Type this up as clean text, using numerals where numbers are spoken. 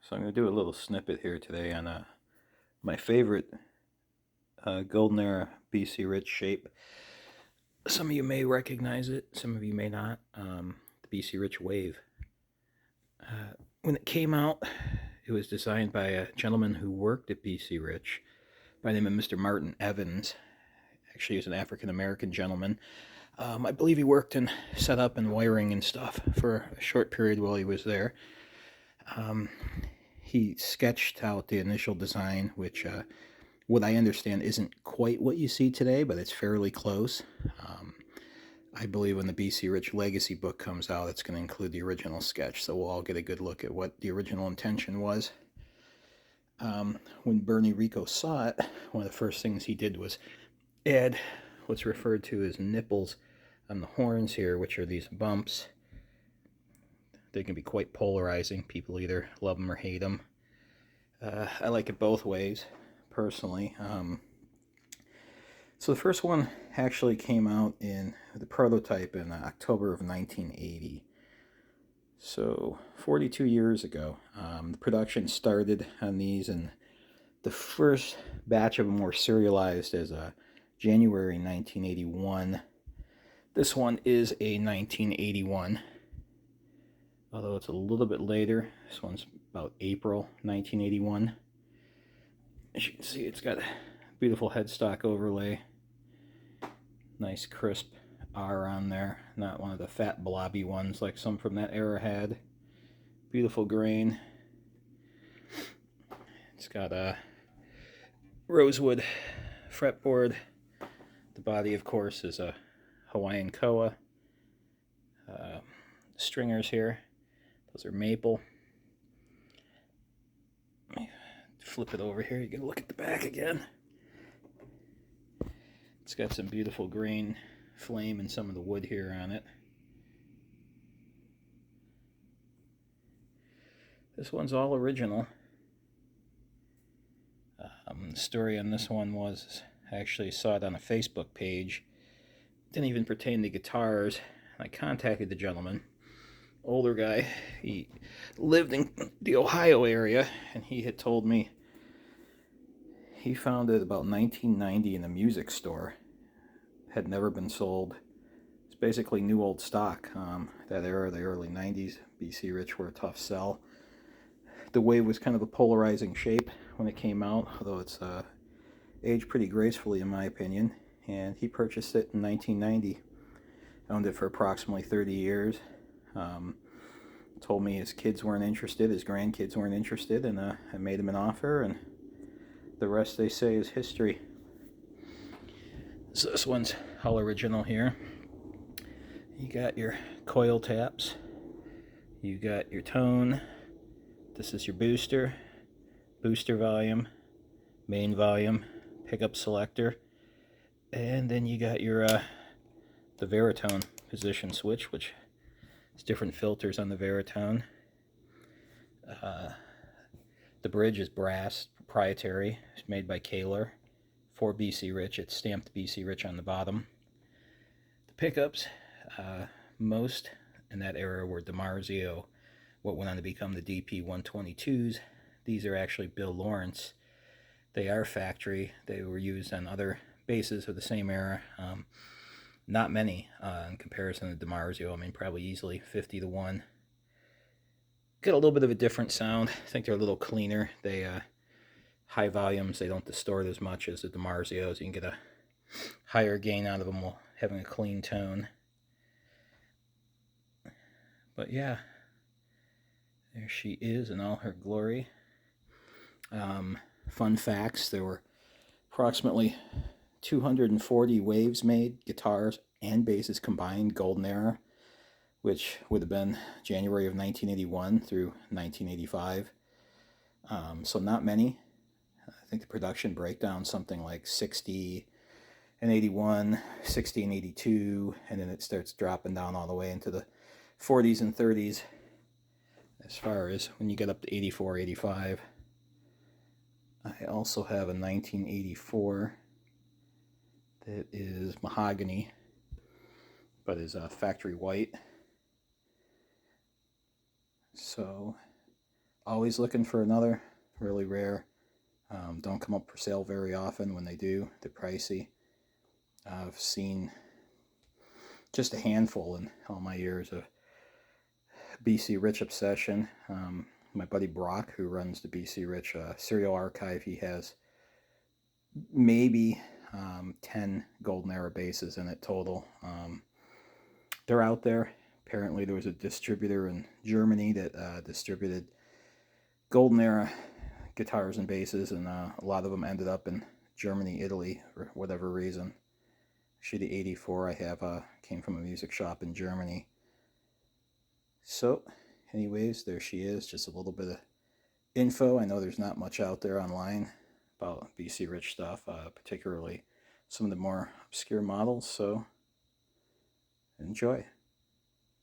So I'm going to do a little snippet here today on my favorite Golden Era BC Rich shape. Some of you may recognize it, some of you may not. The BC Rich Wave. When it came out, it was designed by a gentleman who worked at BC Rich by the name of Mr. Martin Evans. Actually, he was an African American gentleman. I believe he worked in setup and wiring and stuff for a short period while he was there. He sketched out the initial design, which, what I understand, isn't quite what you see today, but it's fairly close. I believe when the BC Rich Legacy book comes out, it's going to include the original sketch, so we'll all get a good look at what the original intention was. When Bernie Rico saw it, one of the first things he did was add what's referred to as nipples on the horns here, which are these bumps. They can be quite polarizing. People either love them or hate them. I like it both ways, personally. So the first one actually came out in the prototype in October of 1980. So 42 years ago. The production started on these, and the first batch of them were serialized as January 1981. This one is a 1981, although it's a little bit later. This one's about April 1981. As you can see, it's got a beautiful headstock overlay. Nice crisp R on there. Not one of the fat blobby ones like some from that era had. Beautiful grain. It's got a rosewood fretboard. The body, of course, is a Hawaiian koa. Stringers here, those are maple. Let me flip it over here. You get a look at the back again. It's got some beautiful green flame and some of the wood here on it. This one's all original. The story on this one was I actually saw it on a Facebook page. Didn't even pertain to guitars. I contacted the gentleman, older guy. He lived in the Ohio area, and he had told me he found it about 1990 in a music store. Had never been sold. It's basically new old stock. That era, the early 90s, BC Rich were a tough sell. The Wave was kind of a polarizing shape when it came out, although it's aged pretty gracefully in my opinion. And he purchased it in 1990. Owned it for approximately 30 years. Told me his kids weren't interested, his grandkids weren't interested, and I made him an offer, and the rest, they say, is history. So this one's all original here. You got your coil taps. You got your tone. This is your booster volume, main volume, pickup selector, and then you got your the Veritone position switch, which is different filters on the Veritone. The bridge is brass, proprietary. It's made by Kaler for BC Rich. It's stamped BC Rich on the bottom. The pickups, most in that era were DiMarzio, what went on to become the DP122s. These are actually Bill Lawrence. They are factory. They were used on other bases of the same era. Not many in comparison to DiMarzio. I mean, probably easily 50 to 1. Get a little bit of a different sound. I think they're a little cleaner. They high volumes. They don't distort as much as the DiMarzios. You can get a higher gain out of them while having a clean tone. But yeah, there she is in all her glory. Fun facts: there were approximately 240 waves made, guitars and basses combined, Golden Era, which would have been January of 1981 through 1985. So not many. I think the production breakdown something like 60 and 81, 60 and 82, and then it starts dropping down all the way into the 40s and 30s as far as when you get up to 84, 85. I also have a 1984 that is mahogany, but is factory white. So always looking for another. Really rare. Don't come up for sale very often. When they do, they're pricey. I've seen just a handful in all my years of BC Rich obsession. My buddy Brock, who runs the BC Rich cereal archive, he has maybe 10 Golden Era bases in it total. They're out there. Apparently, there was a distributor in Germany that distributed Golden Era guitars and basses, and a lot of them ended up in Germany, Italy, for whatever reason. Actually, the 84 I have came from a music shop in Germany. So, anyways, there she is. Just a little bit of info. I know there's not much out there online about BC Rich stuff, particularly some of the more obscure models, so enjoy.